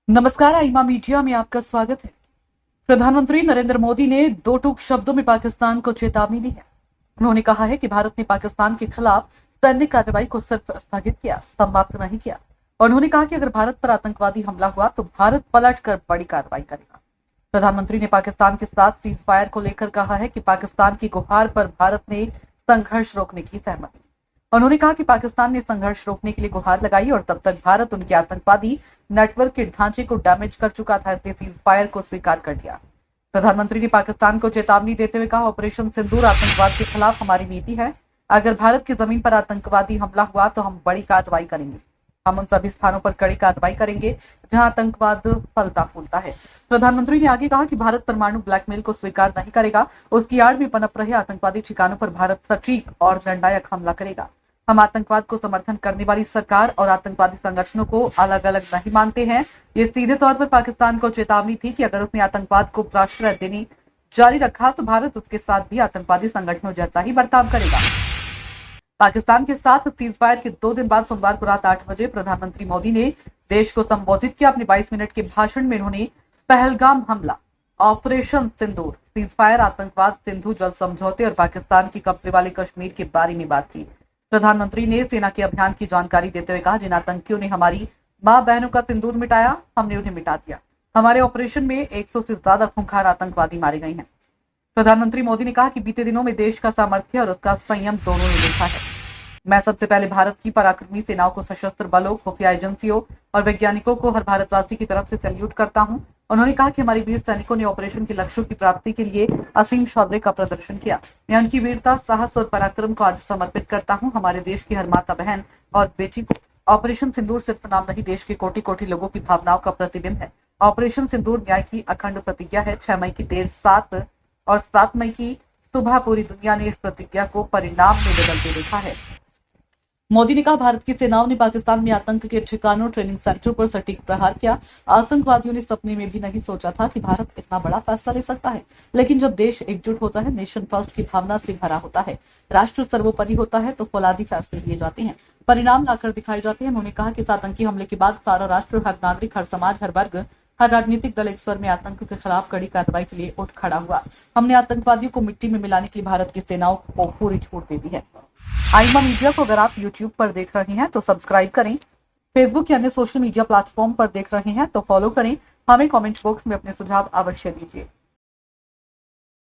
नमस्कार, आईमा मीडिया में आपका स्वागत है। प्रधानमंत्री नरेंद्र मोदी ने दो टूक शब्दों में पाकिस्तान को चेतावनी दी है। उन्होंने कहा है कि भारत ने पाकिस्तान के खिलाफ सैन्य कार्रवाई को सिर्फ स्थगित किया, समाप्त नहीं किया। और उन्होंने कहा कि अगर भारत पर आतंकवादी हमला हुआ तो भारत पलटकर बड़ी कार्रवाई करेगा। प्रधानमंत्री ने पाकिस्तान के साथ सीज फायर को लेकर कहा है कि पाकिस्तान की गुहार पर भारत ने संघर्ष रोकने की सहमति दी। उन्होंने कहा कि पाकिस्तान ने संघर्ष रोकने के लिए गुहार लगाई और तब तक भारत उनके आतंकवादी नेटवर्क के ढांचे को डैमेज कर चुका था, इसलिए सीज फायर को स्वीकार कर लिया। प्रधानमंत्री ने पाकिस्तान को चेतावनी देते हुए कहा, ऑपरेशन सिंदूर आतंकवाद के खिलाफ हमारी नीति है। अगर भारत की जमीन पर आतंकवादी हमला हुआ तो हम बड़ी कार्रवाई करेंगे। हम उन सभी स्थानों पर कड़ी कार्रवाई करेंगे जहां आतंकवाद फलता फूलता है। प्रधानमंत्री ने आगे कहा कि भारत परमाणु ब्लैकमेल को स्वीकार नहीं करेगा। उसकी आड़ में पनप रहे आतंकवादी ठिकानों पर भारत सटीक और निर्णायक हमला करेगा। हम आतंकवाद को समर्थन करने वाली सरकार और आतंकवादी संगठनों को अलग अलग नहीं मानते हैं। ये सीधे तौर पर पाकिस्तान को चेतावनी थी कि अगर उसने आतंकवाद को प्रश्रय देनी जारी रखा तो भारत उसके साथ भी आतंकवादी संगठनों जैसा ही बर्ताव करेगा। पाकिस्तान के साथ सीज फायर के 2 दिन बाद सोमवार को रात 8 बजे प्रधानमंत्री मोदी ने देश को संबोधित किया। अपने 22 मिनट के भाषण में उन्होंने पहलगाम हमला, ऑपरेशन सिंदूर, सीज फायर, आतंकवाद, सिंधु जल समझौते और पाकिस्तान की कब्जे वाले कश्मीर के बारे में बात की। प्रधानमंत्री ने सेना के अभियान की जानकारी देते हुए कहा, जिन आतंकियों ने हमारी मां बहनों का सिंदूर मिटाया, हमने उन्हें मिटा दिया। हमारे ऑपरेशन में 100 से ज्यादा खूंखार आतंकवादी मारे गए हैं। प्रधानमंत्री मोदी ने कहा कि बीते दिनों में देश का सामर्थ्य और उसका संयम दोनों ने देखा है। मैं सबसे पहले भारत की पराक्रमी सेनाओं को, सशस्त्र बलों, खुफिया एजेंसियों और वैज्ञानिकों को हर भारतवासी की तरफ से सैल्यूट करता हूं। उन्होंने कहा कि हमारे वीर सैनिकों ने ऑपरेशन के लक्ष्यों की प्राप्ति के लिए असीम शौर्य का प्रदर्शन किया। मैं उनकी वीरता, साहस और पराक्रम को आज समर्पित करता हूं। हमारे देश की हर माता, बहन और बेटी को ऑपरेशन सिंदूर सिर्फ नाम नहीं, देश के कोटि कोटि लोगों की भावनाओं का प्रतिबिंब है। ऑपरेशन सिंदूर न्याय की अखंड प्रतिज्ञा है। 6 मई की देर 7 और 7 मई की सुबह पूरी दुनिया ने इस प्रतिज्ञा को परिणाम में बदलते देखा है। मोदी ने कहा, भारत की सेनाओं ने पाकिस्तान में आतंक के ठिकानों, ट्रेनिंग सेंटर पर सटीक प्रहार किया। आतंकवादियों ने सपने में भी नहीं सोचा था कि भारत इतना बड़ा फैसला ले सकता है। लेकिन जब देश एकजुट होता है, नेशन फर्स्ट की भावना से भरा होता है, राष्ट्र सर्वोपरि होता है, तो फौलादी फैसले लिए जाते हैं, परिणाम लाकर दिखाए जाते हैं। उन्होंने कहा कि इस आतंकी हमले के बाद सारा राष्ट्र, हर नागरिक, हर समाज, हर वर्ग, हर राजनीतिक दल एक स्वर में आतंक के खिलाफ कड़ी कार्रवाई के लिए उठ खड़ा हुआ। हमने आतंकवादियों को मिट्टी में मिलाने के लिए भारत की सेनाओं को पूरी छूट दे दी है। आईमा मीडिया को अगर आप YouTube पर देख रहे हैं तो सब्सक्राइब करें, फेसबुक या अन्य सोशल मीडिया प्लेटफॉर्म पर देख रहे हैं तो फॉलो करें। हमें कमेंट बॉक्स में अपने सुझाव अवश्य दीजिए।